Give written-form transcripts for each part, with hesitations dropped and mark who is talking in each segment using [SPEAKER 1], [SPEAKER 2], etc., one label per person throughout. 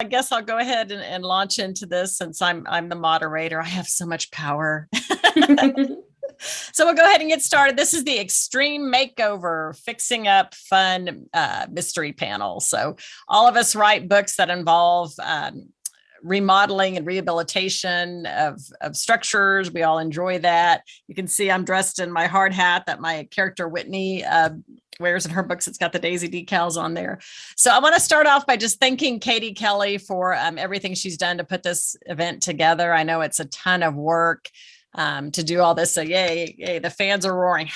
[SPEAKER 1] I guess I'll go ahead and launch into this since I'm the moderator. I have so much power. So we'll go ahead and get started. This is the Extreme Makeover Fixing Up Fun mystery panel. So all of us write books that involve remodeling and rehabilitation of structures. We all enjoy that. You can see I'm dressed in my hard hat that my character Whitney wears in her books. It's got the daisy decals on there. So I want to start off by just thanking Katie Kelly for everything she's done to put this event together. I know it's a ton of work to do all this. So yay, the fans are roaring.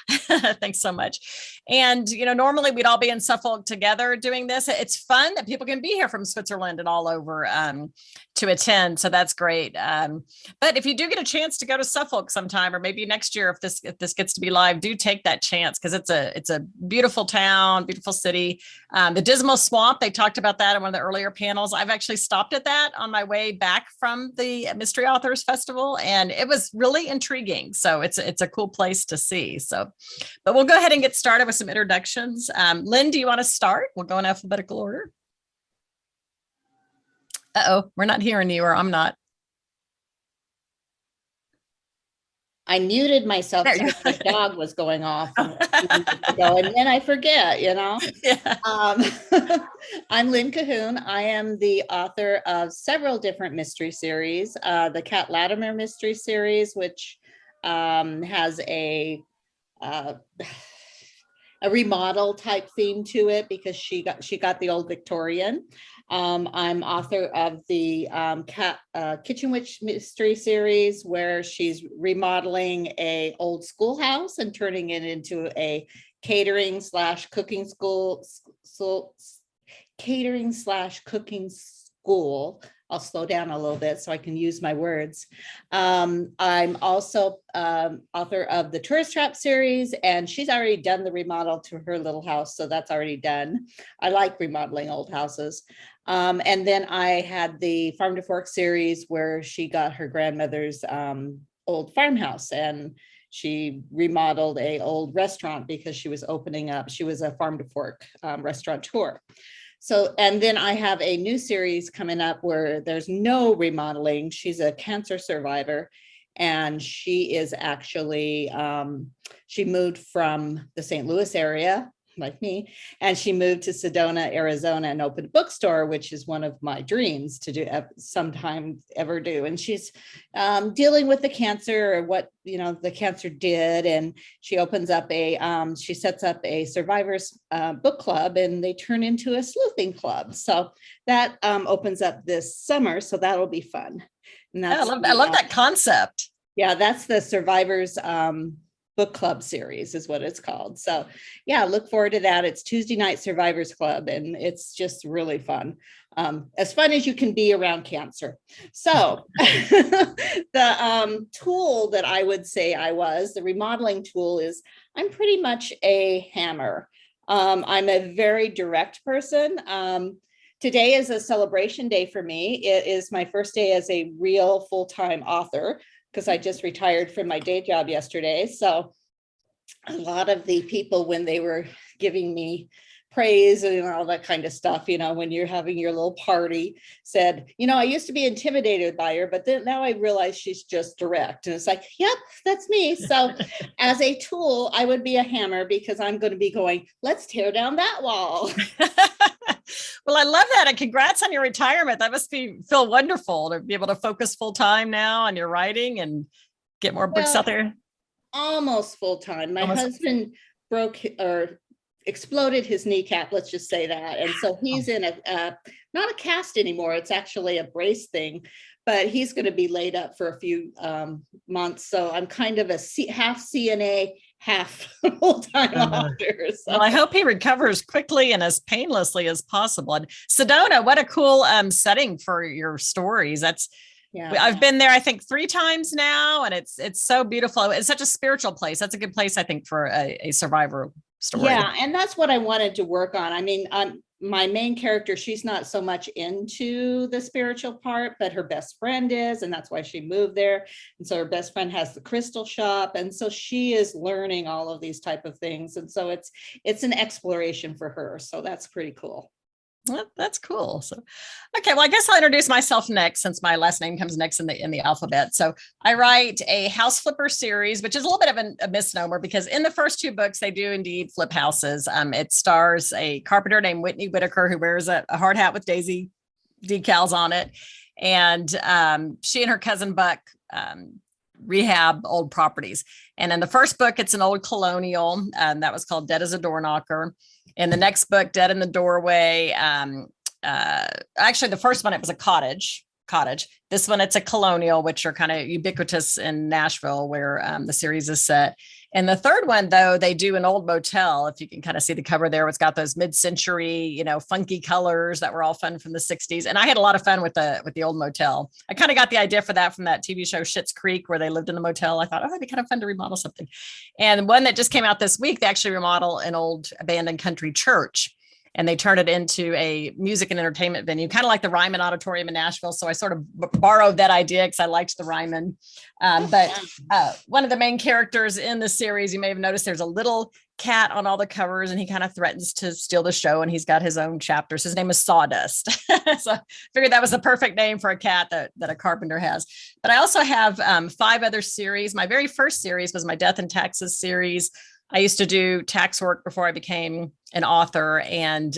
[SPEAKER 1] Thanks so much. And, normally we'd all be in Suffolk together doing this. It's fun that people can be here from Switzerland and all over to attend. So that's great. But if you do get a chance to go to Suffolk sometime, or maybe next year, if this gets to be live, do take that chance because it's a beautiful town, beautiful city. The Dismal Swamp, they talked about that in one of the earlier panels. I've actually stopped at that on my way back from the Mystery Authors Festival, and it was really intriguing. So it's a cool place to see. So, but we'll go ahead and get started with some introductions. Lynn, do you want to start? We'll go in alphabetical order. Uh-oh, we're not hearing you, or I'm not.
[SPEAKER 2] I muted myself so the dog was going off and then I forget, Yeah. I'm Lynn Cahoon. I am the author of several different mystery series. The Kat Latimer mystery series, which has a remodel type theme to it because she got the old Victorian. I'm author of the Kitchen Witch mystery series, where she's remodeling a old schoolhouse and turning it into a catering slash cooking school. I'll slow down a little bit so I can use my words. I'm also author of the Tourist Trap series, and she's already done the remodel to her little house, so that's already done. I like remodeling old houses. And then I had the Farm to Fork series, where she got her grandmother's old farmhouse, and she remodeled a old restaurant because she was opening up. She was a Farm to Fork restaurateur. So, and then I have a new series coming up where there's no remodeling. She's a cancer survivor, and she is actually, she moved from the St. Louis area, like me, and she moved to Sedona, Arizona, and opened a bookstore, which is one of my dreams to do sometime ever do. And she's dealing with the cancer, or what the cancer did, and she opens up she sets up a survivors book club, and they turn into a sleuthing club. So that opens up this summer, so that'll be fun. And that's
[SPEAKER 1] I love that concept.
[SPEAKER 2] Yeah, that's the survivors book club series is what it's called. So yeah, look forward to that. It's Tuesday night Survivors Club, and it's just really fun. As fun as you can be around cancer. So the tool that I would say the remodeling tool is, I'm pretty much a hammer. I'm a very direct person. Today is a celebration day for me. It is my first day as a real full-time author, because I just retired from my day job yesterday. So a lot of the people, when they were giving me praise and all that kind of stuff, when you're having your little party, said, I used to be intimidated by her, but then now I realize she's just direct. And it's like, yep, that's me. So as a tool, I would be a hammer, because I'm going to be going, let's tear down that wall.
[SPEAKER 1] Well, I love that. And congrats on your retirement. That must feel wonderful to be able to focus full time now on your writing and get more books out there.
[SPEAKER 2] Almost full time. My husband exploded his kneecap, let's just say that. And so he's in not a cast anymore. It's actually a brace thing, but he's going to be laid up for a few months. So I'm kind of a half CNA, half full-time author. So.
[SPEAKER 1] Well, I hope he recovers quickly and as painlessly as possible. And Sedona, what a cool setting for your stories. I've been there, I think 3 times now, and it's so beautiful. It's such a spiritual place. That's a good place, I think, for a survivor story.
[SPEAKER 2] Yeah, and that's what I wanted to work on. I mean, my main character, she's not so much into the spiritual part, but her best friend is, and that's why she moved there. And so her best friend has the crystal shop, and so she is learning all of these type of things, and so it's an exploration for her. So that's pretty cool.
[SPEAKER 1] That's cool. So, okay, well, I guess I'll introduce myself next since my last name comes next in the alphabet. So, I write a house flipper series, which is a little bit of a misnomer because in the first two books they do indeed flip houses. It stars a carpenter named Whitney Whitaker who wears a hard hat with Daisy decals on it, and she and her cousin Buck rehab old properties. And in the first book, it's an old colonial that was called Dead as a Door Knocker. In the next book, Dead in the Doorway, actually the first one, it was a cottage. This one, it's a colonial, which are kind of ubiquitous in Nashville where the series is set. And the third one, though, they do an old motel. If you can kind of see the cover there, it's got those mid-century, funky colors that were all fun from the 60s. And I had a lot of fun with the old motel. I kind of got the idea for that from that TV show Schitt's Creek, where they lived in the motel. I thought, oh, that'd be kind of fun to remodel something. And one that just came out this week, they actually remodel an old abandoned country church. And they turned it into a music and entertainment venue, kind of like the Ryman Auditorium in Nashville. So I sort of borrowed that idea because I liked the Ryman. But one of the main characters in the series, you may have noticed there's a little cat on all the covers, and he kind of threatens to steal the show, and he's got his own chapters. His name is Sawdust. So I figured that was the perfect name for a cat that a carpenter has. But I also have 5 other series. My very first series was my Death and Taxes series. I used to do tax work before I became an author, and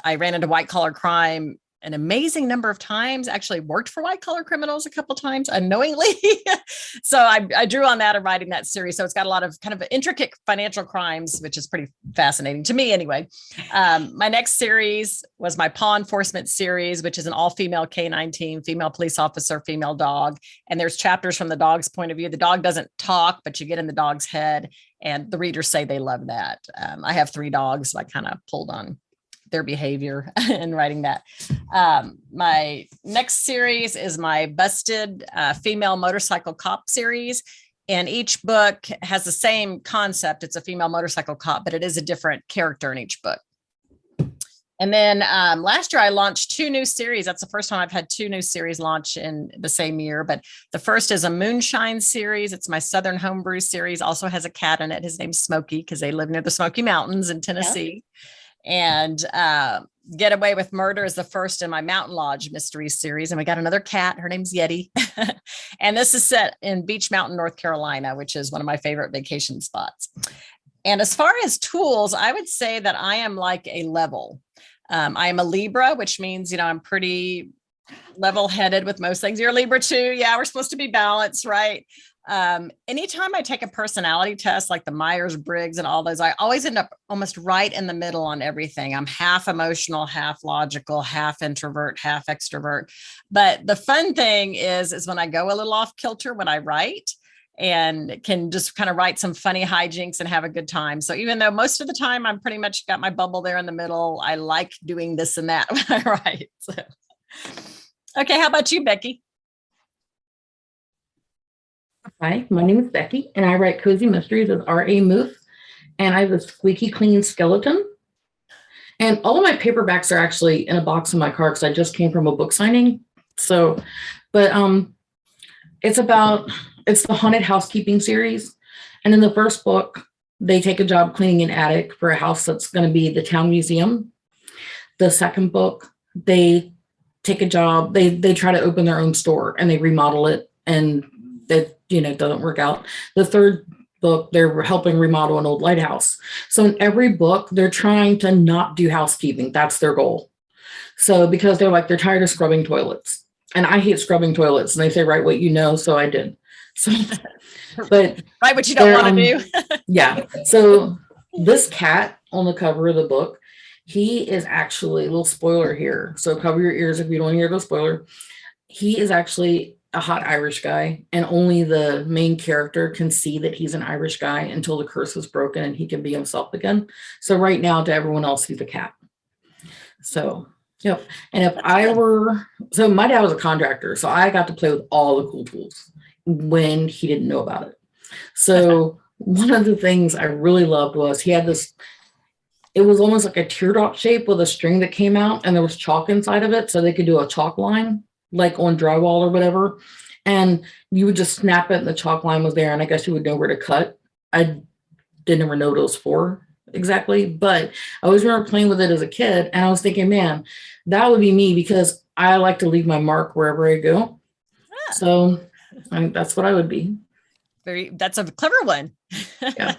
[SPEAKER 1] I ran into white collar crime an amazing number of times, actually worked for white collar criminals a couple of times unknowingly. So I drew on that in writing that series. So it's got a lot of kind of intricate financial crimes, which is pretty fascinating to me anyway. My next series was my Paw Enforcement Series, which is an all-female K-9 team, female police officer, female dog. And there's chapters from the dog's point of view. The dog doesn't talk, but you get in the dog's head. And the readers say they love that. I have 3 dogs, so I kind of pulled on their behavior in writing that. My next series is my Busted Female Motorcycle Cop series. And each book has the same concept. It's a female motorcycle cop, but it is a different character in each book. And then last year I launched 2 new series. That's the first time I've had 2 new series launch in the same year. But the first is a Moonshine series. It's my Southern Homebrew series. Also has a cat in it. His name's Smokey because they live near the Smoky Mountains in Tennessee. Yeah. And Get Away with Murder is the first in my Mountain Lodge mystery series. And we got another cat. Her name's Yeti. And this is set in Beach Mountain, North Carolina, which is one of my favorite vacation spots. And as far as tools, I would say that I am like a level. I am a Libra, which means, I'm pretty level-headed with most things. You're a Libra too. Yeah, we're supposed to be balanced, right? Anytime I take a personality test, like the Myers-Briggs and all those, I always end up almost right in the middle on everything. I'm half emotional, half logical, half introvert, half extrovert. But the fun thing is when I go a little off kilter when I write, and can just kind of write some funny hijinks and have a good time. So even though most of the time I'm pretty much got my bubble there in the middle, I like doing this and that when I write. So. Okay, how about you, Becky?
[SPEAKER 3] Hi, my name is Becky, and I write cozy mysteries with R.A. Muth, and I have a squeaky clean skeleton. And all of my paperbacks are actually in a box in my car because I just came from a book signing. So, but it's the Haunted Housekeeping series. And in the first book, they take a job cleaning an attic for a house that's going to be the town museum. The second book, they take a job, they try to open their own store and they remodel it, and that, doesn't work out. The third book, they're helping remodel an old lighthouse. So in every book, they're trying to not do housekeeping. That's their goal. So because they're tired of scrubbing toilets. And I hate scrubbing toilets. And they say, write what you know. So I did. So, but
[SPEAKER 1] write what you don't want to do.
[SPEAKER 3] Yeah. So this cat on the cover of the book, he is actually a little spoiler here. So cover your ears if you don't want to hear the spoiler. He is actually a hot Irish guy, and only the main character can see that he's an Irish guy until the curse is broken and he can be himself again. So right now, to everyone else, he's a cat. So, yep. And if I were, so my dad was a contractor, so I got to play with all the cool tools when he didn't know about it. So one of the things I really loved was he had this, it was almost like a teardrop shape with a string that came out, and there was chalk inside of it, so they could do a chalk line, like on drywall or whatever. And you would just snap it and the chalk line was there, and I guess you would know where to cut. I didn't ever know what it was for. exactly, but I always remember playing with it as a kid, and I was thinking, man, that would be me because I like to leave my mark wherever I go.
[SPEAKER 1] Ah,
[SPEAKER 3] So that's what I would be.
[SPEAKER 1] that's a clever one.
[SPEAKER 3] Yeah.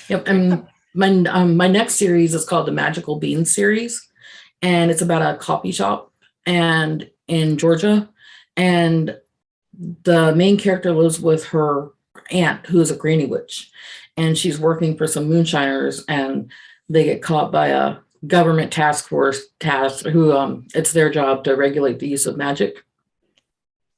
[SPEAKER 3] Yep. And my next series is called the Magical Bean series, and it's about a coffee shop and in Georgia, and the main character lives with her aunt, who is a granny witch, and she's working for some moonshiners, and they get caught by a government task force who it's their job to regulate the use of magic.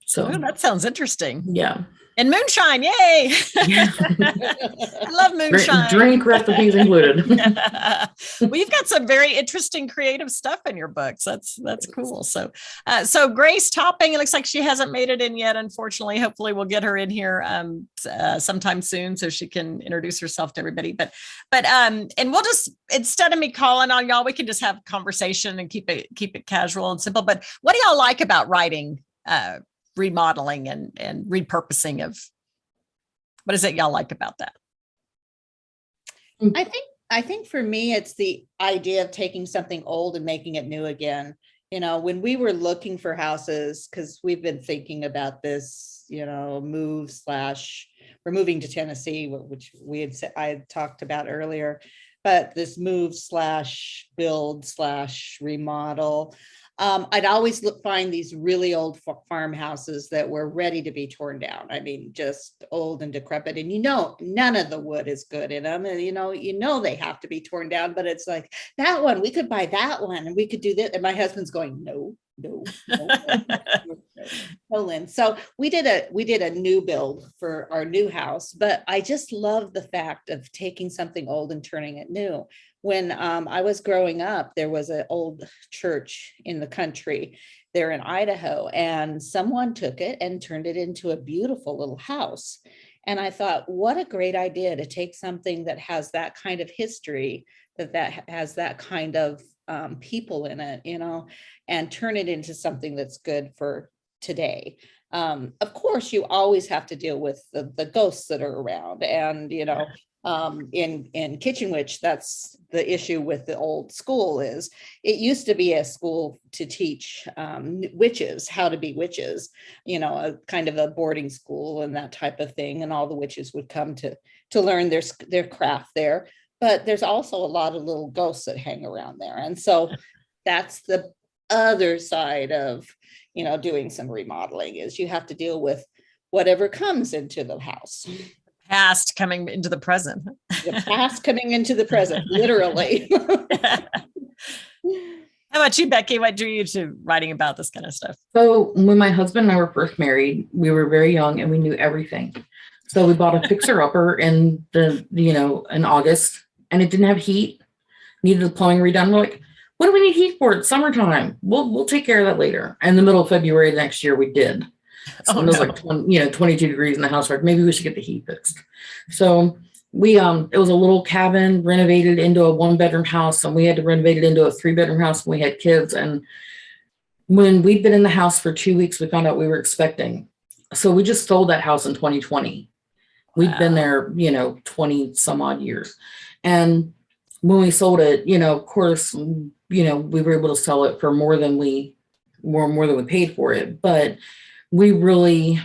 [SPEAKER 3] So
[SPEAKER 1] that sounds interesting.
[SPEAKER 3] yeah.
[SPEAKER 1] And moonshine, yay! I love moonshine.
[SPEAKER 3] Drink recipes included.
[SPEAKER 1] Well, you've got some very interesting creative stuff in your books. That's cool. So Grace Topping, it looks like she hasn't made it in yet, unfortunately. Hopefully we'll get her in here sometime soon so she can introduce herself to everybody. But and we'll just, instead of me calling on y'all, we can just have a conversation and keep it casual and simple. But what do y'all like about writing remodeling and repurposing of, what is it y'all like about that?
[SPEAKER 2] I think for me, it's the idea of taking something old and making it new again. When we were looking for houses, because we've been thinking about this, we're moving to Tennessee, which I had talked about earlier, but this move / build / remodel. I'd always find these really old farmhouses that were ready to be torn down. I mean, just old and decrepit, and none of the wood is good in them, and they have to be torn down. But it's like, that one, we could buy that one, and we could do that. And my husband's going, no, Lynn. So we did a new build for our new house, but I just love the fact of taking something old and turning it new. When I was growing up, there was an old church in the country there in Idaho, and someone took it and turned it into a beautiful little house. And I thought, what a great idea to take something that has that kind of history, that has that kind of people in it, and turn it into something that's good for today. Of course, you always have to deal with the ghosts that are around, and in Kitchen Witch, that's the issue with the old school. Is it used to be a school to teach witches how to be witches, a kind of a boarding school and that type of thing, and all the witches would come to learn their craft there. But there's also a lot of little ghosts that hang around there, and so that's the other side of doing some remodeling, is you have to deal with whatever comes into the house.
[SPEAKER 1] Past coming into the present.
[SPEAKER 2] The past coming into the present, literally.
[SPEAKER 1] How about you, Becky? What drew you to writing about this kind of stuff?
[SPEAKER 3] So when my husband and I were first married, we were very young and we knew everything. So we bought a fixer-upper in in August, and it didn't have heat, needed the plumbing redone. We're like, what do we need heat for? It's summertime. We'll take care of that later. And in the middle of February next year, we did. So it was like 22 degrees in the house. Like, maybe we should get the heat fixed. So we it was a little cabin renovated into a 1-bedroom house, and we had to renovate it into a 3-bedroom house when we had kids. And when we'd been in the house for 2 weeks, we found out we were expecting. So we just sold that house in 2020. We'd been there 20 some odd years. And when we sold it, of course, we were able to sell it for more than we paid for it. But we really,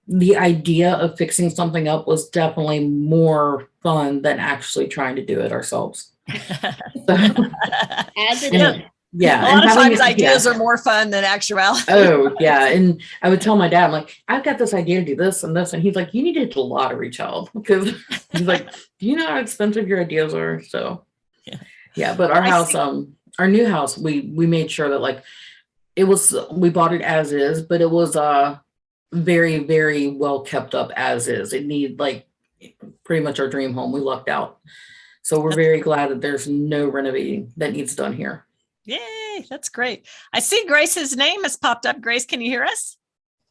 [SPEAKER 3] the idea of fixing something up was definitely more fun than actually trying to do it ourselves.
[SPEAKER 2] As it is.
[SPEAKER 3] Yeah.
[SPEAKER 1] A lot of times ideas are more fun than actuality.
[SPEAKER 3] Oh, yeah. And I would tell my dad, I'm like, I've got this idea to do this and this. And he's like, you need to hit the lottery, child. Because he's like, do you know how expensive your ideas are? So, yeah. But our house, our new house, we made sure that we bought it as is, but it was very, very well kept up as is. It needed pretty much our dream home. We lucked out. So we're very glad that there's no renovating that needs done here.
[SPEAKER 1] Yay, that's great. I see Grace's name has popped up. Grace, can you hear us?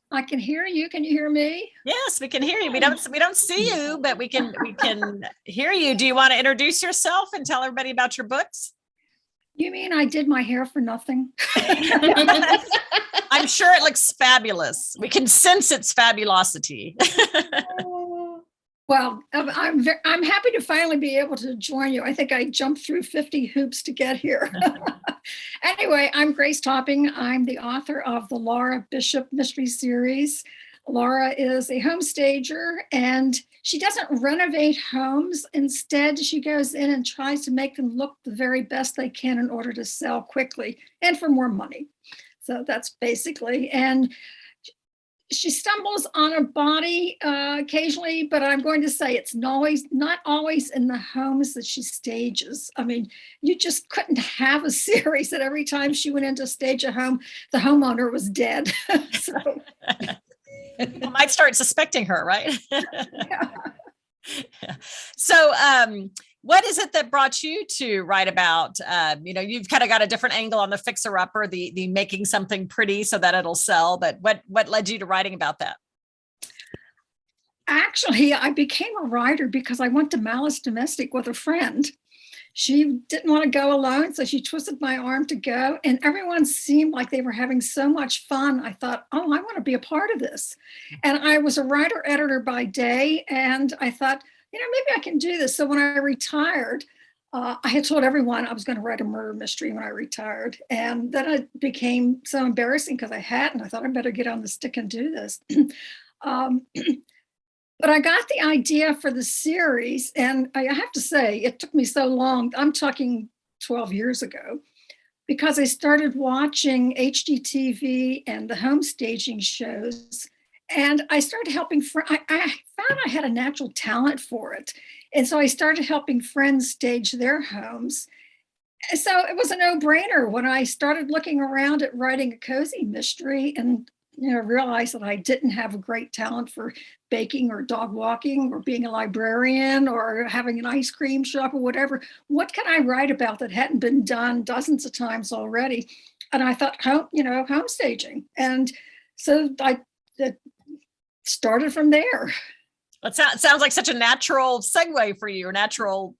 [SPEAKER 4] I can hear you. Can you hear me?
[SPEAKER 1] Yes, we can hear you. We don't see you, but we can hear you. Do you want to introduce yourself and tell everybody about your books?
[SPEAKER 4] You mean I did my hair for nothing?
[SPEAKER 1] I'm sure it looks fabulous. We can sense its fabulosity.
[SPEAKER 4] Well, I'm happy to finally be able to join you. I think I jumped through 50 hoops to get here. Anyway, I'm Grace Topping. I'm the author of the Laura Bishop Mystery Series. Laura is a home stager, and she doesn't renovate homes. Instead, she goes in and tries to make them look the very best they can in order to sell quickly and for more money. So that's basically, and she stumbles on a body occasionally, but I'm going to say it's not always in the homes that she stages. I mean, you just couldn't have a series that every time she went in to stage a home, the homeowner was dead. So,
[SPEAKER 1] You might start suspecting her, right?
[SPEAKER 4] yeah.
[SPEAKER 1] So, what is it that brought you to write about? You've kind of got a different angle on the fixer-upper, the making something pretty so that it'll sell. But what led you to writing about that?
[SPEAKER 4] Actually, I became a writer because I went to Malice Domestic with a friend. She didn't want to go alone, so she twisted my arm to go, and everyone seemed like they were having so much fun. I thought, oh, I want to be a part of this. And I was a writer editor by day, and I thought, maybe I can do this. So when I retired, I had told everyone I was going to write a murder mystery when I retired. And then it became so embarrassing because I hadn't. I thought I better get on the stick and do this. um, but I got the idea for the series, and I have to say, it took me so long. I'm talking 12 years ago, because I started watching HGTV and the home staging shows. And I started helping I found I had a natural talent for it. And so I started helping friends stage their homes. So it was a no-brainer when I started looking around at writing a cozy mystery and realized that I didn't have a great talent for baking or dog walking or being a librarian or having an ice cream shop or whatever. What can I write about that hadn't been done dozens of times already? And I thought, home staging. And so I started from there.
[SPEAKER 1] It sounds like such a natural segue for you, or natural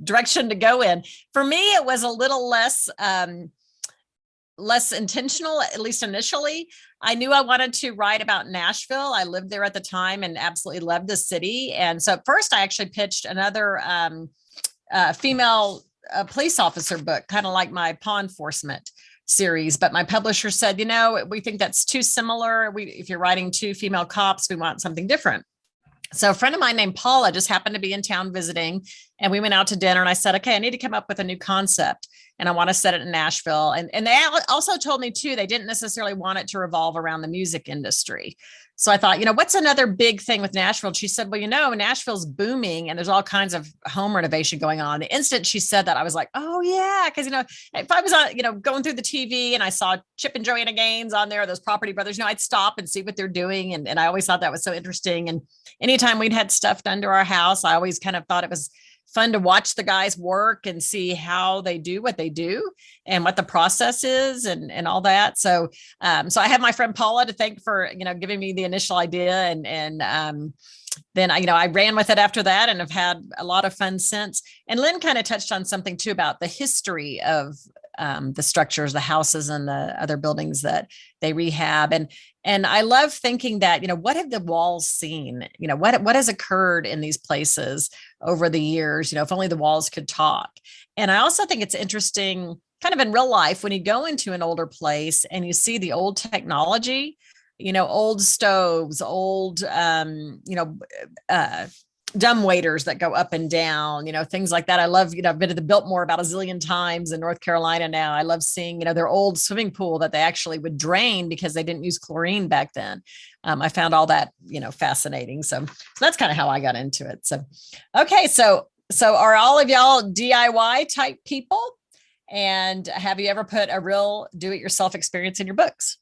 [SPEAKER 1] direction to go in. For me, it was a little less intentional, at least initially. I knew I wanted to write about Nashville. I lived there at the time and absolutely loved the city. And so at first I actually pitched another female police officer book, kind of like my Paw Enforcement series. But my publisher said, we think that's too similar. If you're writing two female cops, we want something different. So a friend of mine named Paula just happened to be in town visiting, and we went out to dinner, and I said, okay, I need to come up with a new concept, and I want to set it in Nashville. And they also told me too, they didn't necessarily want it to revolve around the music industry. So I thought, what's another big thing with Nashville? And she said, well, Nashville's booming and there's all kinds of home renovation going on. The instant she said that, I was like, oh yeah. Cause if I was on, going through the TV and I saw Chip and Joanna Gaines on there, those Property Brothers, I'd stop and see what they're doing. And I always thought that was so interesting. And anytime we'd had stuff done to our house, I always kind of thought it was fun to watch the guys work and see how they do what they do and what the process is and all that. So I have my friend Paula to thank for, giving me the initial idea. And then I ran with it after that and have had a lot of fun since. And Lynn kind of touched on something too about the history of the structures, the houses and the other buildings that they rehab. And I love thinking that, what have the walls seen? What has occurred in these places over the years? If only the walls could talk. And I also think it's interesting kind of in real life when you go into an older place and you see the old technology, old stoves, old, dumb waiters that go up and down, things like that. I love, I've been to the Biltmore about a zillion times in North Carolina now. I love seeing, their old swimming pool that they actually would drain because they didn't use chlorine back then. I found all that, fascinating. So that's kind of how I got into it. So, okay. So are all of y'all DIY type people? And have you ever put a real do-it-yourself experience in your books?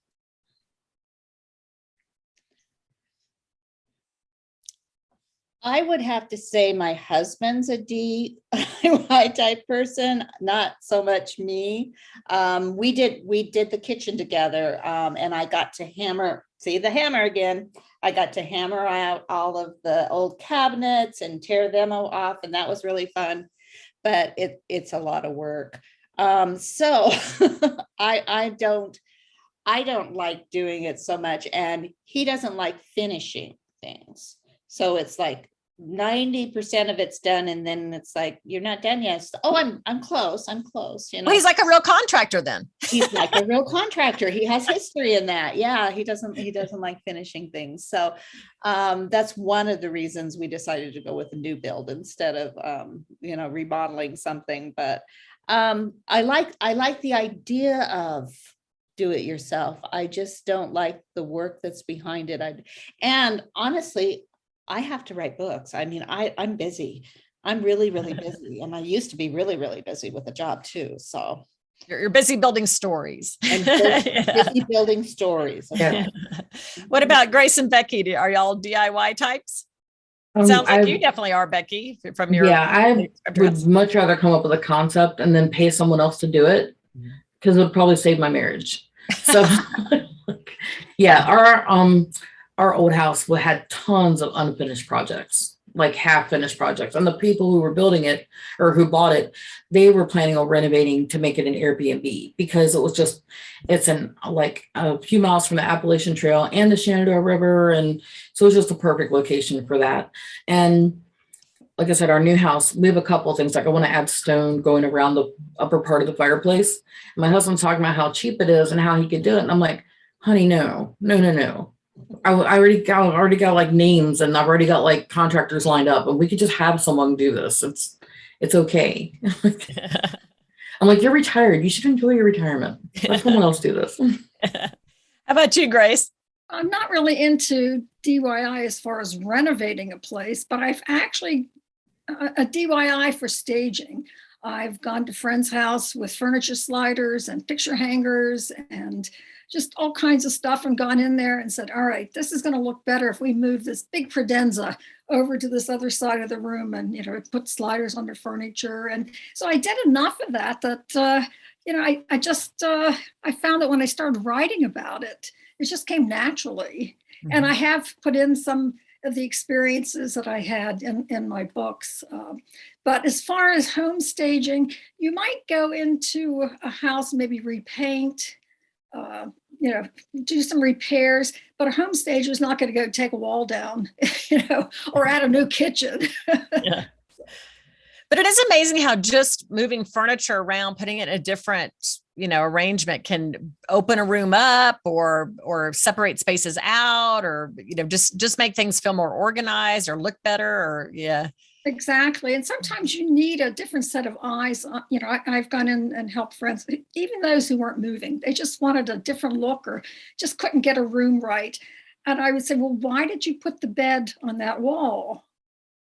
[SPEAKER 2] I would have to say my husband's a DIY type person, not so much me. We did the kitchen together, and I got to see the hammer again. I got to hammer out all of the old cabinets and tear them off, and that was really fun. But it's a lot of work. So I don't like doing it so much, and he doesn't like finishing things. So it's like 90% of it's done, and then it's like, you're not done yet. Oh, I'm close. I'm close. You know,
[SPEAKER 1] Well, he's like a real contractor then.
[SPEAKER 2] he's like a real contractor. He has history in that. Yeah, he doesn't like finishing things. So that's one of the reasons we decided to go with a new build instead of remodeling something. But I like the idea of do it yourself. I just don't like the work that's behind it. And honestly, I have to write books. I mean, I'm busy. I'm really, really busy. And I used to be really, really busy with a job too. So
[SPEAKER 1] You're busy building stories.
[SPEAKER 2] and busy building stories.
[SPEAKER 3] Yeah.
[SPEAKER 1] What about Grace and Becky? Are y'all DIY types? Sounds like you definitely are, Becky, from your.
[SPEAKER 3] Yeah, I would much rather come up with a concept and then pay someone else to do it, because it would probably save my marriage. So yeah, our old house had tons of unfinished projects, like half finished projects. And the people who were building it or who bought it, they were planning on renovating to make it an Airbnb, because it's like a few miles from the Appalachian Trail and the Shenandoah River. And so it's just a perfect location for that. And like I said, our new house, we have a couple of things. Like I want to add stone going around the upper part of the fireplace. My husband's talking about how cheap it is and how he could do it. And I'm like, honey, no. I already got like names, and I've already got like contractors lined up, and we could just have someone do this. It's okay. I'm like, you're retired. You should enjoy your retirement. Let someone else do this.
[SPEAKER 1] How about you, Grace?
[SPEAKER 4] I'm not really into DIY as far as renovating a place, but I've actually a DIY for staging. I've gone to friend's house with furniture sliders and picture hangers and just all kinds of stuff, and gone in there and said, all right, this is going to look better if we move this big credenza over to this other side of the room and, put sliders under furniture. And so I did enough of that I found that when I started writing about it, it just came naturally. Mm-hmm. And I have put in some of the experiences that I had in my books. But as far as home staging, you might go into a house, maybe repaint, do some repairs, but a home stager is not going to go take a wall down, or add a new kitchen.
[SPEAKER 1] Yeah. But it is amazing how just moving furniture around, putting it in a different, arrangement can open a room up or separate spaces out, or, just make things feel more organized or look better, or yeah.
[SPEAKER 4] Exactly. And sometimes you need a different set of eyes. I've gone in and helped friends, even those who weren't moving. They just wanted a different look or just couldn't get a room right. And I would say, well, why did you put the bed on that wall?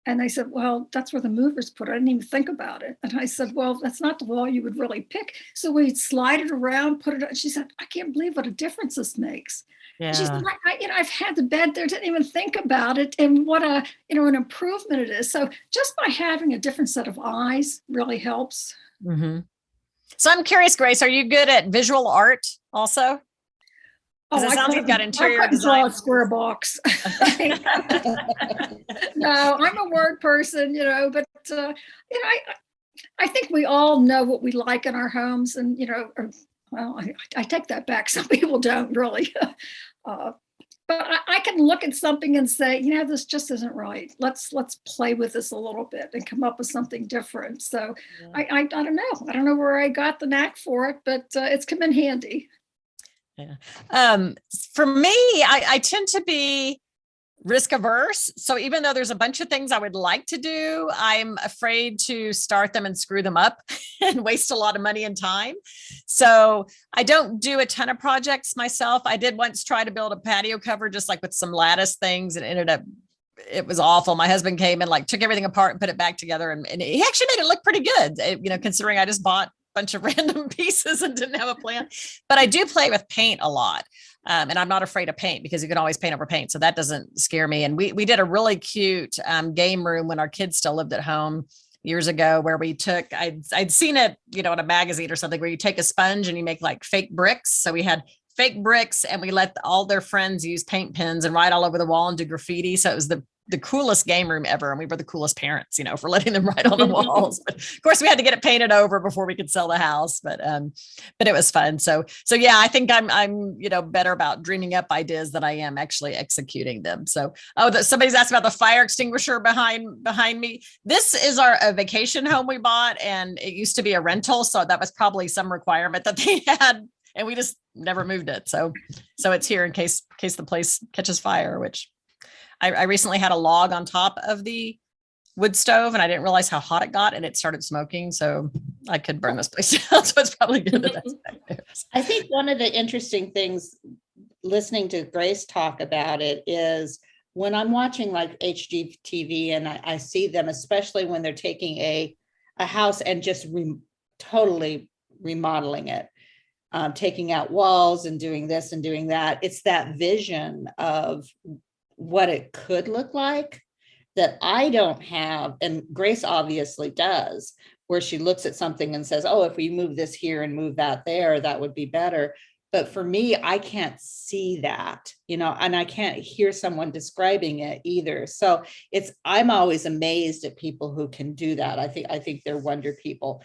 [SPEAKER 4] And they said, well, that's where the movers put it. I didn't even think about it. And I said, well, that's not the wall you would really pick. So we slide it around, put it on. She said, I can't believe what a difference this makes. Yeah. She said, I've had the bed there, didn't even think about it, and what an improvement it is. So just by having a different set of eyes really helps.
[SPEAKER 1] Mm-hmm. So I'm curious, Grace, are you good at visual art also? Because it sounds like you've got interior design.
[SPEAKER 4] Draw a square box. No, I'm a word person, but I think we all know what we like in our homes, and I take that back. Some people don't really. But I can look at something and say, this just isn't right. Let's play with this a little bit and come up with something different. So yeah. I don't know. I don't know where I got the knack for it, but it's come in handy.
[SPEAKER 1] Yeah. For me, I tend to be risk averse. So even though there's a bunch of things I would like to do, I'm afraid to start them and screw them up and waste a lot of money and time. So I don't do a ton of projects myself. I did once try to build a patio cover, just like with some lattice things, and it was awful. My husband came and took everything apart and put it back together. And he actually made it look pretty good, considering I just bought bunch of random pieces and didn't have a plan. But I do play with paint a lot. And I'm not afraid of paint, because you can always paint over paint. So that doesn't scare me. And we did a really cute game room when our kids still lived at home years ago, where we took, I'd seen it, in a magazine or something, where you take a sponge and you make fake bricks. So we had fake bricks, and we let all their friends use paint pens and write all over the wall and do graffiti. So it was the the coolest game room ever. And we were the coolest parents, for letting them write on the walls. But of course we had to get it painted over before we could sell the house, but it was fun. So yeah, I think I'm better about dreaming up ideas than I am actually executing them. So, somebody's asked about the fire extinguisher behind me. This is a vacation home we bought, and it used to be a rental. So that was probably some requirement that they had, and we just never moved it. So it's here in case the place catches fire, which I recently had a log on top of the wood stove and I didn't realize how hot it got and it started smoking. So I could burn this place down. So it's probably good that that's back there.
[SPEAKER 2] I think one of the interesting things listening to Grace talk about it is when I'm watching like HGTV and I see them, especially when they're taking a house and just totally remodeling it, taking out walls and doing this and doing that. It's that vision of what it could look like that I don't have, and Grace obviously does, where she looks at something and says, oh, if we move this here and move that there, that would be better. But for me, I can't see that, and I can't hear someone describing it either. So I'm always amazed at people who can do that. I think they're wonder people.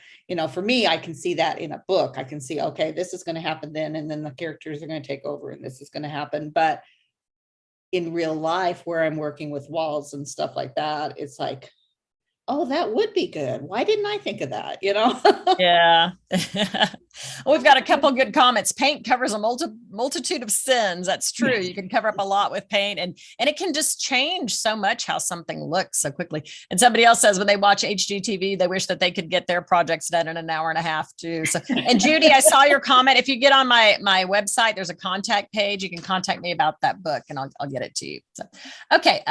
[SPEAKER 2] For me, I can see that in a book. I can see, okay, this is going to happen then, and then the characters are going to take over and this is going to happen. But in real life, where I'm working with walls and stuff like that, it's like, oh, that would be good. Why didn't I think of that?
[SPEAKER 1] Yeah. Well, we've got a couple good comments. Paint covers a multitude of sins. That's true. You can cover up a lot with paint, and it can just change so much how something looks so quickly. And somebody else says when they watch HGTV, they wish that they could get their projects done in an hour and a half too. So, and Judy, I saw your comment. If you get on my website, there's a contact page. You can contact me about that book and I'll get it to you. So, okay.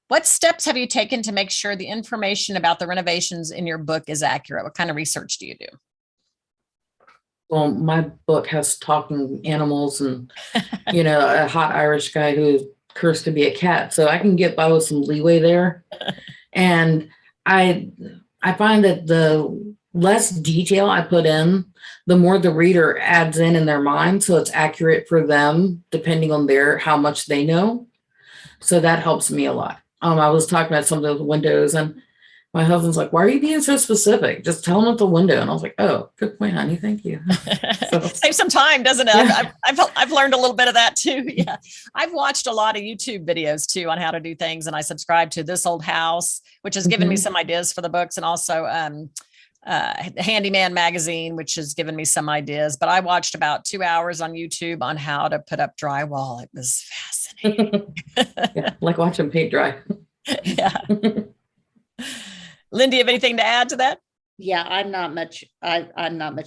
[SPEAKER 1] What steps have you taken to make sure the information about the renovations in your book is accurate? What kind of research do you do?
[SPEAKER 3] Well, my book has talking animals and, a hot Irish guy who's cursed to be a cat. So I can get by with some leeway there. And I find that the less detail I put in, the more the reader adds in their mind. So it's accurate for them, depending on how much they know. So that helps me a lot. I was talking about some of those windows and my husband's like, why are you being so specific? Just tell them at the window. And I was like, oh, good point, honey. Thank you.
[SPEAKER 1] Saves some time, doesn't it?
[SPEAKER 3] Yeah.
[SPEAKER 1] I've learned a little bit of that too. Yeah. I've watched a lot of YouTube videos too on how to do things. And I subscribe to This Old House, which has given me some ideas for the books, and also Handyman magazine, which has given me some ideas. But I watched about 2 hours on YouTube on how to put up drywall. It was fascinating.
[SPEAKER 3] Yeah, like watching paint dry.
[SPEAKER 1] Yeah. Lynn, do you have anything to add to that?
[SPEAKER 2] Yeah, I'm not much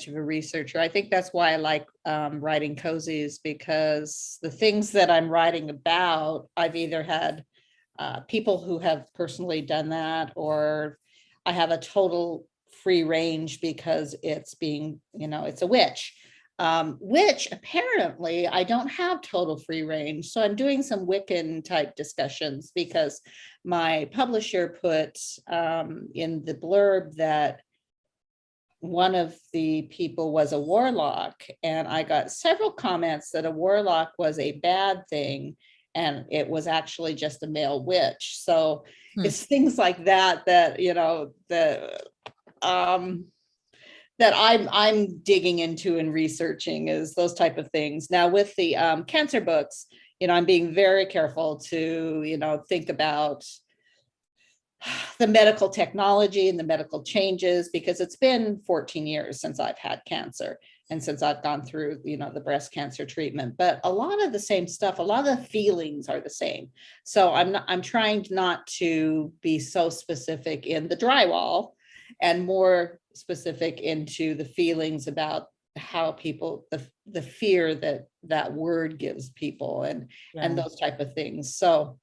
[SPEAKER 2] of a researcher. I think that's why I like writing cozies, because the things that I'm writing about, I've either had people who have personally done that, or I have a total free range because it's a witch. Which apparently I don't have total free range. So I'm doing some Wiccan type discussions because my publisher put in the blurb that one of the people was a warlock, and I got several comments that a warlock was a bad thing and it was actually just a male witch. So it's things like that that I'm digging into and researching, is those type of things. Now with the cancer books, I'm being very careful to, think about the medical technology and the medical changes, because it's been 14 years since I've had cancer and since I've gone through, the breast cancer treatment. But a lot of the same stuff, a lot of the feelings are the same. So I'm trying not to be so specific in the drywall and more specific into the feelings about how people, the fear that word gives people and those type of things. So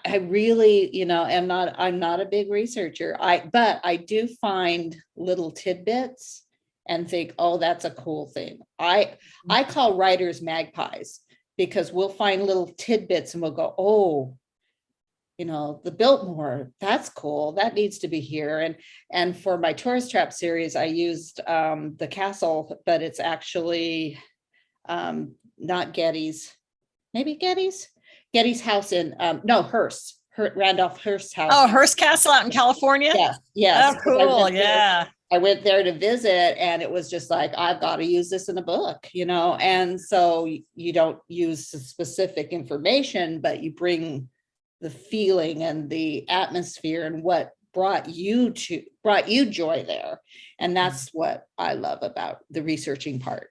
[SPEAKER 2] I really, I'm not a big researcher. But I do find little tidbits and think, oh, that's a cool thing. I call writers magpies, because we'll find little tidbits and we'll go, oh, the Biltmore, that's cool. That needs to be here. And for my tourist trap series, I used the castle, but it's actually not Getty's, maybe Getty's. Getty's house in, no, Hearst, Randolph Hearst house.
[SPEAKER 1] Oh, Hearst Castle out in California.
[SPEAKER 2] Yes, yes.
[SPEAKER 1] Oh, cool. Yeah.
[SPEAKER 2] I went there to visit, and it was just like, I've got to use this in a book, and so you don't use the specific information, but you bring the feeling and the atmosphere and what brought you joy there. And that's what I love about the researching part.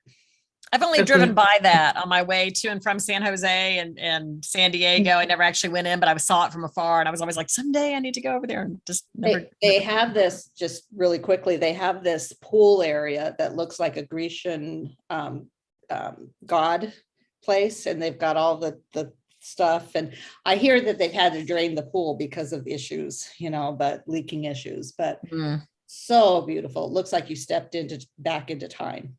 [SPEAKER 1] I've only driven by that on my way to and from San Jose and San Diego. I never actually went in, but I saw it from afar, and I was always like, someday I need to go over there, and just never.
[SPEAKER 2] They have this, just really quickly, they have this pool area that looks like a Grecian god place, and they've got all the stuff. And I hear that they've had to drain the pool because of issues, but leaking issues, but so beautiful. It looks like you stepped back into time.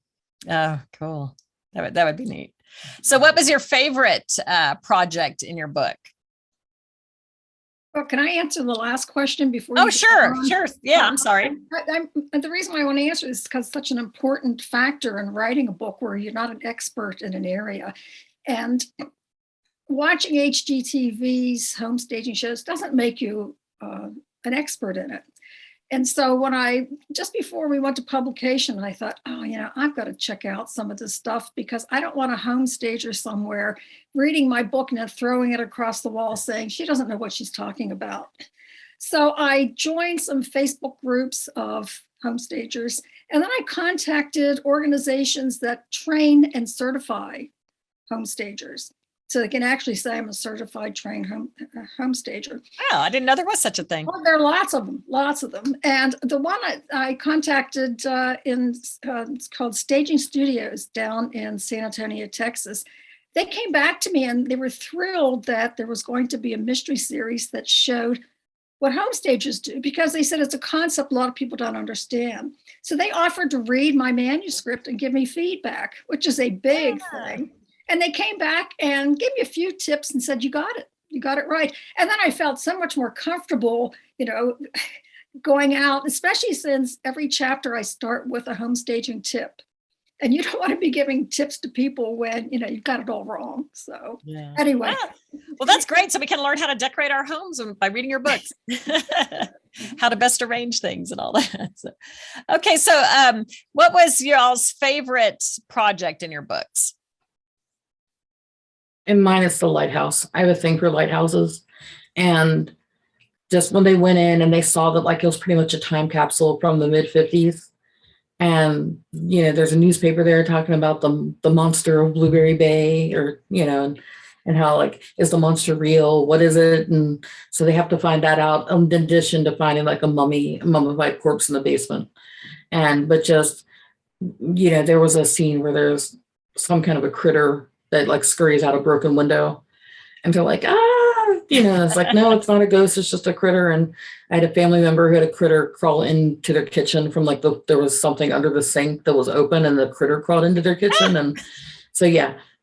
[SPEAKER 1] Oh, cool. That would be neat. So what was your favorite project in your book?
[SPEAKER 4] Well, can I answer the last question before?
[SPEAKER 1] Oh, sure. Yeah, I'm sorry.
[SPEAKER 4] The reason why I want to answer is because it's such an important factor in writing a book where you're not an expert in an area. And watching HGTV's home staging shows doesn't make you an expert in it. And so just before we went to publication, I thought, I've got to check out some of this stuff, because I don't want a home stager somewhere reading my book and then throwing it across the wall saying she doesn't know what she's talking about. So I joined some Facebook groups of home stagers, and then I contacted organizations that train and certify home stagers, so they can actually say I'm a certified trained home stager.
[SPEAKER 1] Oh, I didn't know there was such a thing.
[SPEAKER 4] Well, there are lots of them. And the one I contacted it's called Staging Studios down in San Antonio, Texas. They came back to me and they were thrilled that there was going to be a mystery series that showed what home stagers do, because they said it's a concept a lot of people don't understand. So they offered to read my manuscript and give me feedback, which is a big thing. And they came back and gave me a few tips and said, you got it right. And then I felt so much more comfortable, going out, especially since every chapter I start with a home staging tip. And you don't want to be giving tips to people when, you've got it all wrong. So anyway.
[SPEAKER 1] Well, that's great. So we can learn how to decorate our homes by reading your books, how to best arrange things and all that. So, okay. So what was y'all's favorite project in your books?
[SPEAKER 3] And mine is the lighthouse. I have a thing for lighthouses. And just when they went in and they saw that it was pretty much a time capsule from the mid-50s. And, there's a newspaper there talking about the monster of Blueberry Bay, or, and how is the monster real? What is it? And so they have to find that out, in addition to finding a mummified corpse in the basement. But just, there was a scene where there's some kind of a critter that scurries out a broken window, and they're like, it's no, it's not a ghost, it's just a critter. And I had a family member who had a critter crawl into their kitchen from there was something under the sink that was open, and the critter crawled into their kitchen. And so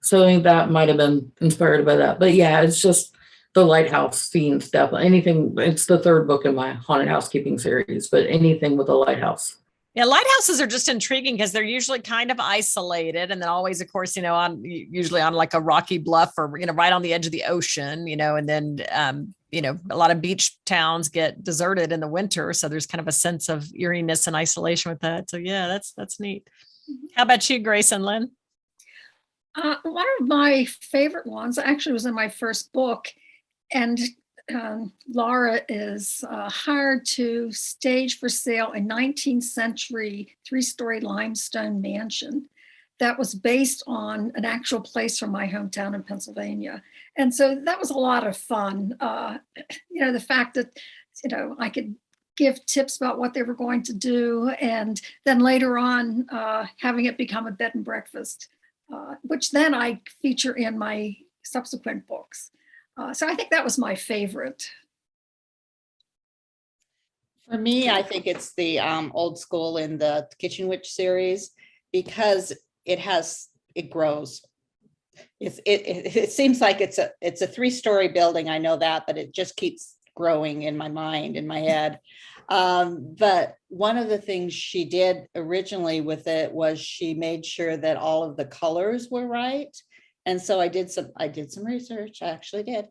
[SPEAKER 3] so I think that might have been inspired by that. But it's just the lighthouse scenes, definitely. Anything, it's the third book in my haunted housekeeping series, but anything with a lighthouse.
[SPEAKER 1] Yeah, lighthouses are just intriguing because they're usually kind of isolated, and then always, of course, usually on a rocky bluff, or right on the edge of the ocean, and then a lot of beach towns get deserted in the winter, so there's kind of a sense of eeriness and isolation with that. So yeah, that's neat. How about you, Grace and Lynn?
[SPEAKER 4] One of my favorite ones actually was in my first book, and Laura is hired to stage for sale a 19th century 3-story limestone mansion that was based on an actual place from my hometown in Pennsylvania. And so that was a lot of fun. The fact that, I could give tips about what they were going to do, and then later on having it become a bed and breakfast, which then I feature in my subsequent books. So I think that was my favorite.
[SPEAKER 2] For me, I think it's the old school in the Kitchen Witch series, because it grows. It seems like it's a 3-story building. I know that, but it just keeps growing in my mind, in my head. But one of the things she did originally with it was she made sure that all of the colors were right. And so I did some research. I actually did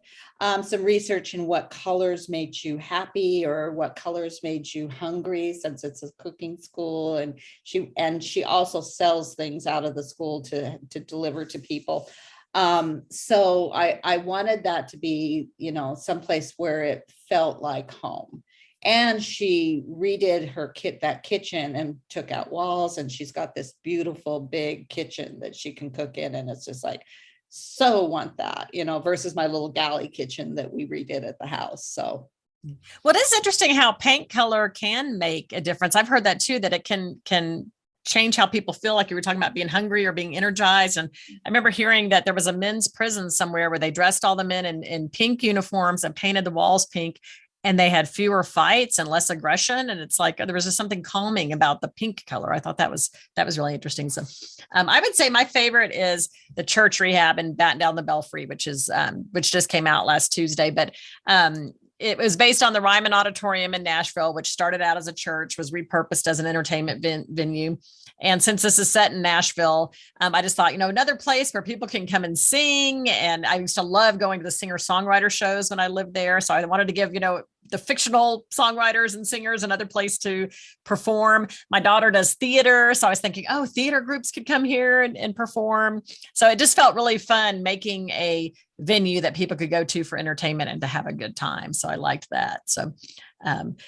[SPEAKER 2] some research in what colors made you happy or what colors made you hungry, since it's a cooking school. And she also sells things out of the school to deliver to people. So I wanted that to be, someplace where it felt like home. And she redid that kitchen and took out walls, and she's got this beautiful big kitchen that she can cook in. And it's just like, so want that, versus my little galley kitchen that we redid at the house. So.
[SPEAKER 1] Well, it is interesting how paint color can make a difference. I've heard that too, that it can change how people feel, like you were talking about being hungry or being energized. And I remember hearing that there was a men's prison somewhere where they dressed all the men in pink uniforms and painted the walls pink, and they had fewer fights and less aggression. And it's like, there was just something calming about the pink color. I thought that was really interesting. So I would say my favorite is the church rehab in Batten Down the Belfry, which just came out last Tuesday. But it was based on the Ryman Auditorium in Nashville, which started out as a church, was repurposed as an entertainment venue. And since this is set in Nashville, I just thought, another place where people can come and sing. And I used to love going to the singer-songwriter shows when I lived there. So I wanted to give, the fictional songwriters and singers another place to perform. My daughter does theater. So I was thinking, theater groups could come here and perform. So it just felt really fun making a venue that people could go to for entertainment and to have a good time. So I liked that. So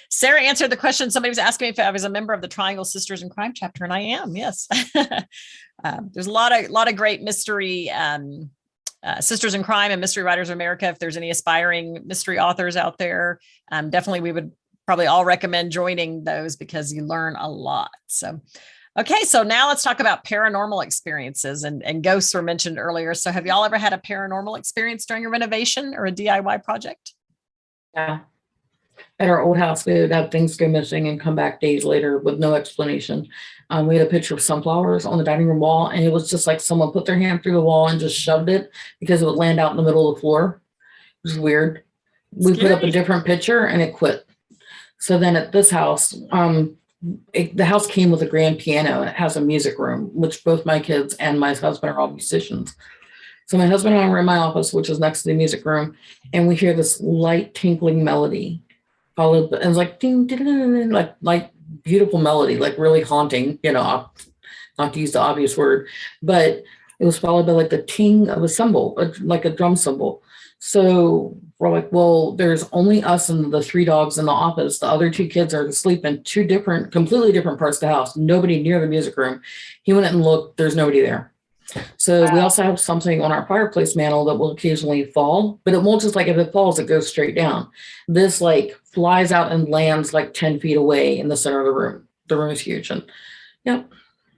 [SPEAKER 1] Sarah answered the question. Somebody was asking me if I was a member of the Triangle Sisters in Crime chapter, and I am. Yes. There's a lot of great mystery Sisters in Crime and Mystery Writers of America. If there's any aspiring mystery authors out there, definitely we would probably all recommend joining those because you learn a lot. So, okay, so now let's talk about paranormal experiences, and ghosts were mentioned earlier. So have y'all ever had a paranormal experience during a renovation or a DIY project?
[SPEAKER 3] Yeah. At our old house, we would have things go missing and come back days later with no explanation. We had a picture of sunflowers on the dining room wall, and it was just like someone put their hand through the wall and just shoved it because it would land out in the middle of the floor. It was weird. We put up a different picture and it quit. So then at this house, the house came with a grand piano, and it has a music room, which both my kids and my husband are all musicians. So my husband and I were in my office, which is next to the music room, and we hear this light tinkling melody. Followed, and it was like ding, ding, ding, ding, like beautiful melody, like really haunting, not to use the obvious word, but it was followed by like the ting of a cymbal, like a drum cymbal. So we're like, well, there's only us and the 3 dogs in the office. The other 2 kids are asleep in 2 completely different parts of the house. Nobody near the music room. He went and looked, there's nobody there. So wow. We also have something on our fireplace mantle that will occasionally fall, but it won't just like, if it falls, it goes straight down. This like flies out and lands like 10 feet away in the center of the room. The room is huge. And yep.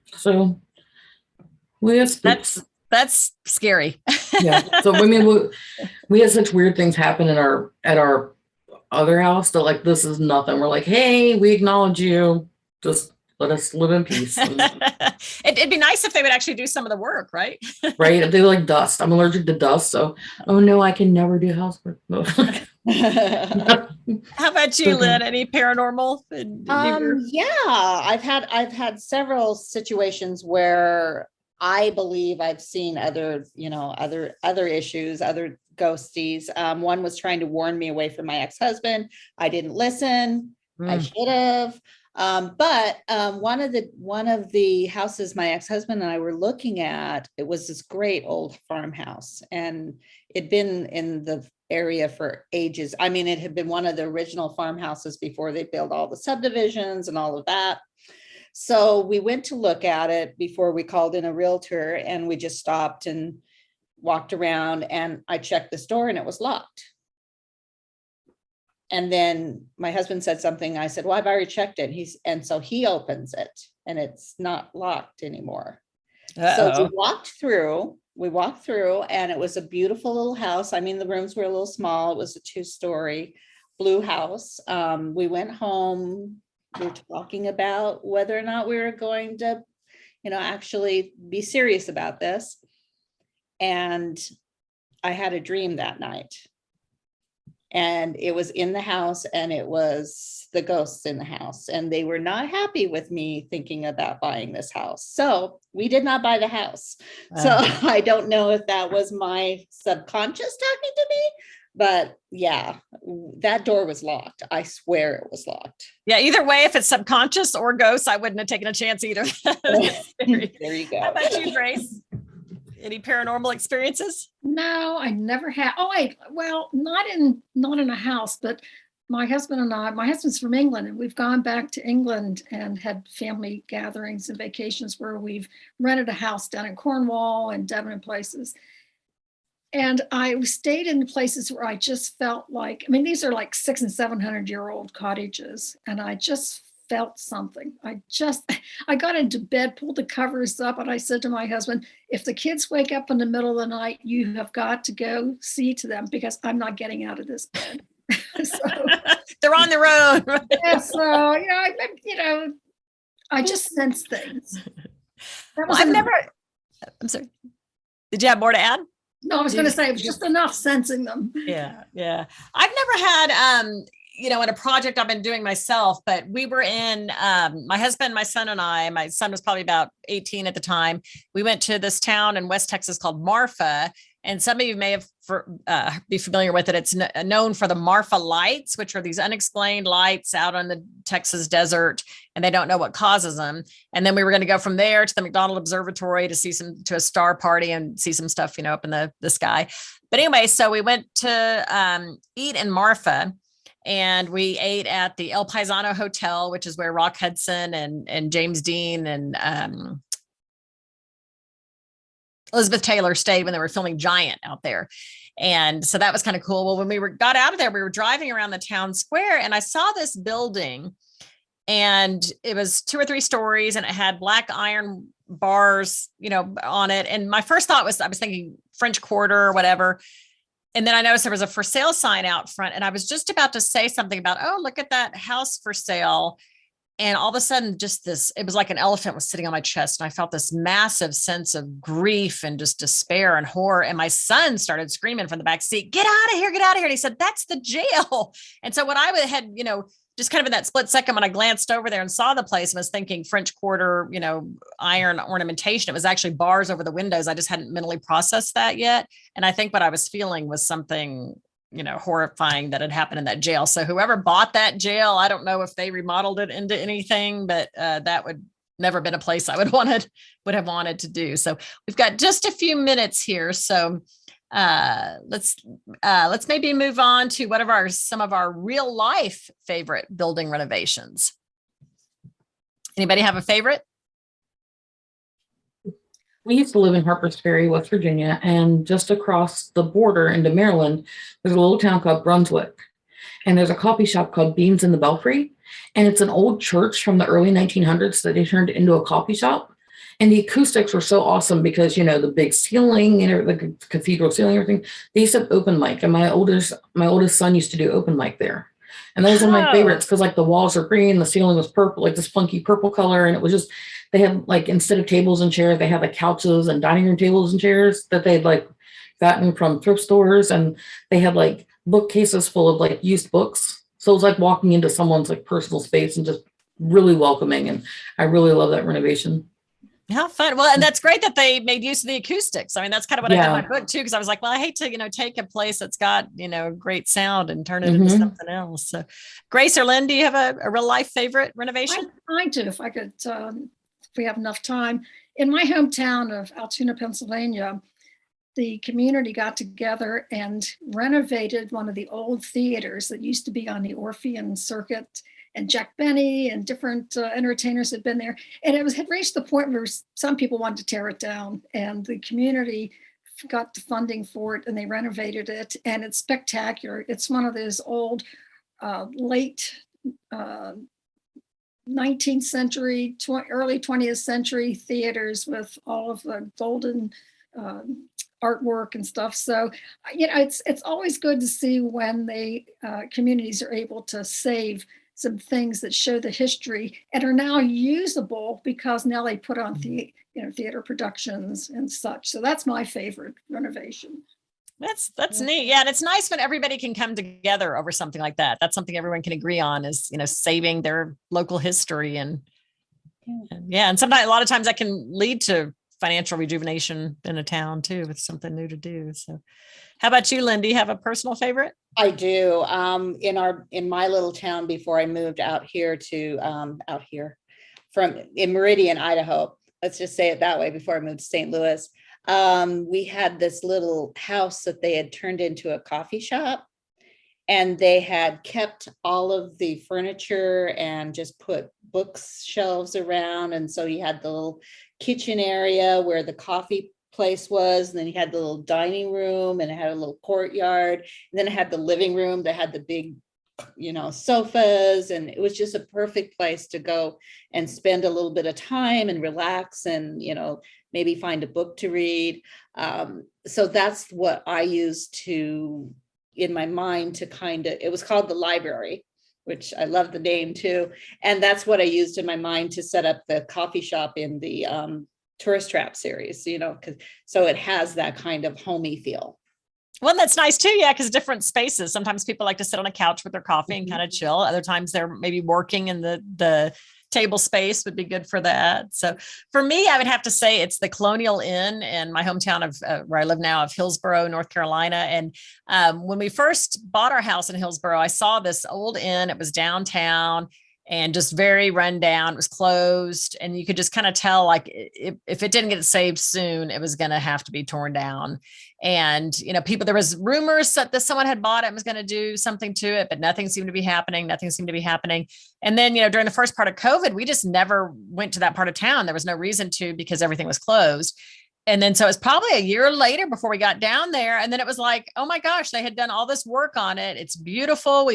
[SPEAKER 3] So we have
[SPEAKER 1] that's scary.
[SPEAKER 3] Yeah. So I mean, we had such weird things happen at our other house that like, this is nothing. We're like, hey, we acknowledge you. Just let us live in peace.
[SPEAKER 1] It'd be nice if they would actually do some of the work, right?
[SPEAKER 3] Right. If they like dust, I'm allergic to dust. So, oh no, I can never do housework. No.
[SPEAKER 1] How about you, Lynn? Any paranormal?
[SPEAKER 2] Yeah, I've had several situations where I believe I've seen other issues, other ghosties. One was trying to warn me away from my ex-husband. I didn't listen. I should have. But one of the houses my ex-husband and I were looking at, it was this great old farmhouse, and it'd been in the area for ages. I mean, it had been one of the original farmhouses before they built all the subdivisions and all of that. So we went to look at it before we called in a realtor, and we just stopped and walked around, and I checked this door and it was locked. And then my husband said something. I said, well, I've already checked it. And so he opens it and it's not locked anymore. Uh-oh. So we walked through and it was a beautiful little house. I mean, the rooms were a little small. It was a 2-story blue house. We went home. We were talking about whether or not we were going to, actually be serious about this. And I had a dream that night. and it was in the house, and it was the ghosts in the house, and they were not happy with me thinking about buying this house. So we did not buy the house. So I don't know if that was my subconscious talking to me, but yeah, that door was locked. I swear it was locked.
[SPEAKER 1] Yeah, either way, if it's subconscious or ghosts, I wouldn't have taken a chance either.
[SPEAKER 2] There you go.
[SPEAKER 1] How about you, Grace? Any paranormal experiences?
[SPEAKER 4] No, I never had. Oh, wait. Well, not in a house, but my husband and I, my husband's from England, and we've gone back to England and had family gatherings and vacations where we've rented a house down in Cornwall and Devon and places. And I stayed in places where I just felt like, I mean, these are like 600 and 700-year-old cottages, and I just felt something. I got into bed, pulled the covers up, and I said to my husband, if the kids wake up in the middle of the night, you have got to go see to them, because I'm not getting out of this bed. So,
[SPEAKER 1] they're on their own.
[SPEAKER 4] yeah, so, I just sense things.
[SPEAKER 1] I'm sorry. Did you have more to add?
[SPEAKER 4] No, I was going to say it was just enough sensing them.
[SPEAKER 1] Yeah. I've never had, in a project I've been doing myself, but we were in, my husband, my son and I, my son was probably about 18 at the time. We went to this town in West Texas called Marfa, and some of you may have be familiar with it. It's known for the Marfa Lights, which are these unexplained lights out on the Texas desert, and they don't know what causes them. And then we were going to go from there to the McDonald Observatory to a star party and see some stuff, up in the sky. But anyway, so we went to eat in Marfa. And we ate at the El Paisano Hotel, which is where Rock Hudson and James Dean and Elizabeth Taylor stayed when they were filming Giant out there. And so that was kind of cool. Well, when we got out of there, we were driving around the town square, and I saw this building, and it was 2 or 3 stories, and it had black iron bars, on it. And my first thought was, I was thinking French Quarter or whatever. And then I noticed there was a for sale sign out front, and I was just about to say something about, oh, look at that house for sale. And all of a sudden, it was like an elephant was sitting on my chest. And I felt this massive sense of grief and just despair and horror. And my son started screaming from the back seat, get out of here, get out of here. And he said, that's the jail. And so what I had, just kind of in that split second when I glanced over there and saw the place and was thinking French Quarter, iron ornamentation, it was actually bars over the windows. I just hadn't mentally processed that yet. And I think what I was feeling was something, horrifying that had happened in that jail. So whoever bought that jail, I don't know if they remodeled it into anything, but that would never been a place I would have wanted to do. So we've got just a few minutes here. So let's maybe move on to some of our real life favorite building renovations. Anybody have a favorite?
[SPEAKER 3] We used to live in Harpers Ferry, West Virginia, and just across the border into Maryland, there's a little town called Brunswick, and there's a coffee shop called Beans in the Belfry, and it's an old church from the early 1900s that they turned into a coffee shop. And the acoustics were so awesome because, the big ceiling and the cathedral ceiling, everything. They used to have open mic, and my oldest son used to do open mic there. And those are my favorites because the walls are green, the ceiling was purple, like this funky purple color. And it was just, they had instead of tables and chairs, they had couches and dining room tables and chairs that they'd gotten from thrift stores. And they had bookcases full of used books. So it was walking into someone's personal space and just really welcoming. And I really love that renovation.
[SPEAKER 1] How fun. Well, and that's great that they made use of the acoustics. I mean, that's kind of what I did in my book too, because I was like, well, I hate to, take a place that's got, great sound and turn it into something else. So Grace or Lynn, do you have a real life favorite renovation?
[SPEAKER 4] I do, if I could, if we have enough time. In my hometown of Altoona, Pennsylvania, the community got together and renovated one of the old theaters that used to be on the Orpheum circuit. And Jack Benny and different entertainers had been there. And it had reached the point where some people wanted to tear it down. And the community got the funding for it, and they renovated it. And it's spectacular. It's one of those old, late 19th century, early 20th century theaters with all of the golden artwork and stuff. So, it's always good to see when the communities are able to save some things that show the history and are now usable because now they put on theater productions and such. So that's my favorite renovation.
[SPEAKER 1] That's neat. Yeah. And it's nice when everybody can come together over something like that. That's something everyone can agree on is, saving their local history and sometimes a lot of times that can lead to financial rejuvenation in a town too, with something new to do. So how about you, Lynn? Do you have a personal favorite?
[SPEAKER 2] I do. In my little town before I moved out here in Meridian, Idaho. Let's just say it that way, before I moved to St. Louis. We had this little house that they had turned into a coffee shop, and they had kept all of the furniture and just put bookshelves around. And so you had the little kitchen area where the coffee place was, and then you had the little dining room, and it had a little courtyard, and then it had the living room that had the big sofas, and it was just a perfect place to go and spend a little bit of time and relax and maybe find a book to read. So that's what I used to, in my mind, to it was called the library, which I love the name too, and that's what I used in my mind to set up the coffee shop in the Tourist Trap series, so it has that kind of homey feel.
[SPEAKER 1] Well, that's nice too. Yeah. Because different spaces. Sometimes people like to sit on a couch with their coffee and kind of chill. Other times they're maybe working in the table space would be good for that. So for me, I would have to say it's the Colonial Inn in my hometown of where I live now, of Hillsborough, North Carolina. And when we first bought our house in Hillsborough, I saw this old inn. It was downtown and just very run down. It was closed. And you could just kind of tell, like, if it didn't get saved soon, it was going to have to be torn down. And, there was rumors that someone had bought it and was going to do something to it, but nothing seemed to be happening. And then, during the first part of COVID, we just never went to that part of town. There was no reason to, because everything was closed. And then, so it was probably a year later before we got down there. And then it was like, oh my gosh, they had done all this work on it. It's beautiful.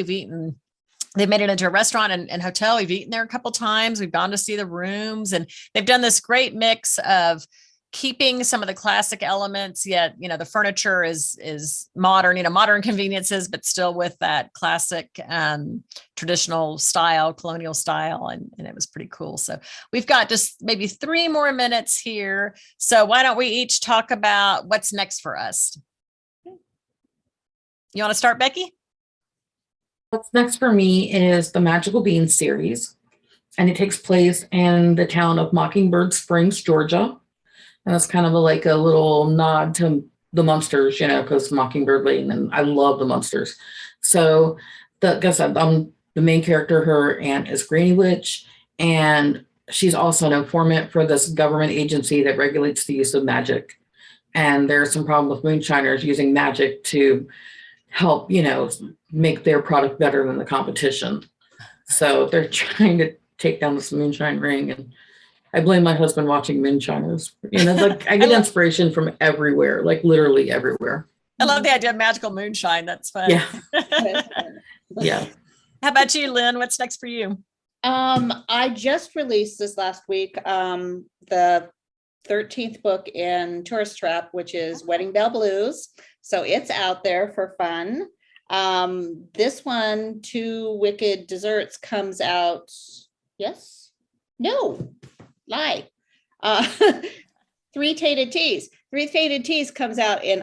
[SPEAKER 1] They've made it into a restaurant and hotel. We've eaten there a couple of times. We've gone to see the rooms, and they've done this great mix of keeping some of the classic elements, yet, the furniture is modern, modern conveniences, but still with that classic, traditional style, colonial style. And it was pretty cool. So we've got just maybe 3 more minutes here. So why don't we each talk about what's next for us? You want to start, Becky?
[SPEAKER 3] What's next for me is the Magical Beans series, and it takes place in the town of Mockingbird Springs, Georgia. And it's kind of like a little nod to the Munsters, because Mockingbird Lane, and I love the Munsters. So, like I said, I'm the main character. Her aunt is Granny Witch, and she's also an informant for this government agency that regulates the use of magic. And there's some problem with moonshiners using magic to help, make their product better than the competition. So they're trying to take down this moonshine ring, and I blame my husband watching moonshiners. Like I get inspiration from everywhere, like literally everywhere.
[SPEAKER 1] I love the idea of magical moonshine. That's fun.
[SPEAKER 3] Yeah. Yeah.
[SPEAKER 1] How about you, Lynn? What's next for you?
[SPEAKER 2] I just released this last week the 13th book in Tourist Trap, which is Wedding Bell Blues. So it's out there for fun. This one, Two Wicked Desserts, comes out. Yes? No. Lie. Three Tainted Teas. Three Tainted Teas comes out in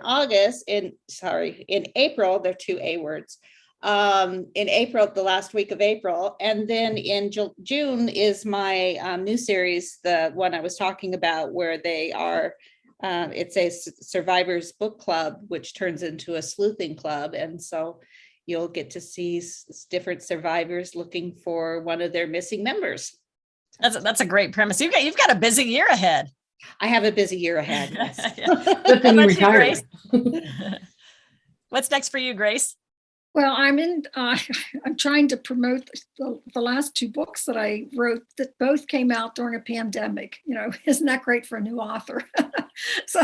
[SPEAKER 2] April. They're 2 A words. In April, the last week of April. And then in June is my new series, the one I was talking about, where they are, it's a survivors book club, which turns into a sleuthing club. And so you'll get to see different survivors looking for one of their missing members.
[SPEAKER 1] That's a great premise. You've got a busy year ahead.
[SPEAKER 2] I have a busy year ahead. Yes.
[SPEAKER 3] Good thing you retired.
[SPEAKER 1] What's next for you, Grace?
[SPEAKER 4] Well, I'm trying to promote the last 2 books that I wrote that both came out during a pandemic. Isn't that great for a new author? So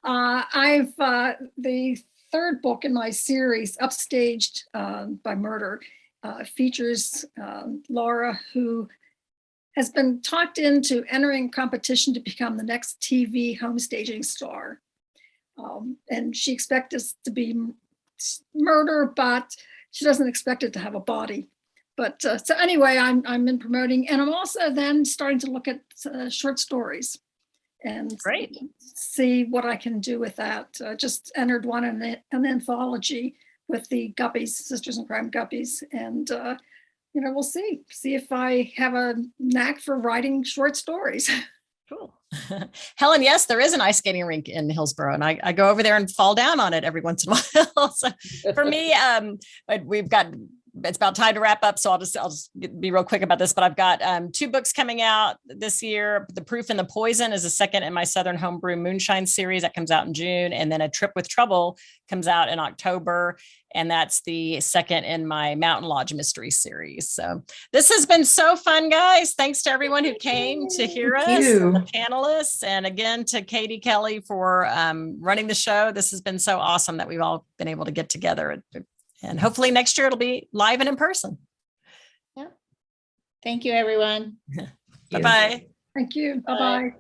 [SPEAKER 4] I've the 3rd book in my series, Upstaged by Murder, features Laura, who has been talked into entering competition to become the next TV home staging star. And she expects this to be murder, but she doesn't expect it to have a body. But so anyway, I'm in promoting, and I'm also then starting to look at short stories. and
[SPEAKER 1] Great.
[SPEAKER 4] see what I can do with that. Just entered one in an anthology with the Guppies, Sisters in Crime Guppies. And, we'll see if I have a knack for writing short stories.
[SPEAKER 1] Cool. Helen, yes, there is an ice skating rink in Hillsborough, and I go over there and fall down on it every once in a while. So for me, it's about time to wrap up. So I'll just be real quick about this, but I've got 2 books coming out this year. The Proof and the Poison is the second in my Southern Homebrew Moonshine series that comes out in June. And then A Trip with Trouble comes out in October. And that's the second in my Mountain Lodge mystery series. So this has been so fun, guys. Thanks to everyone who came to hear us, and the panelists. And again, to Katie Kelly for running the show. This has been so awesome that we've all been able to get together. And hopefully next year it'll be live and in person.
[SPEAKER 2] Yeah. Thank you, everyone.
[SPEAKER 1] Bye-bye.
[SPEAKER 4] Thank you. Bye-bye.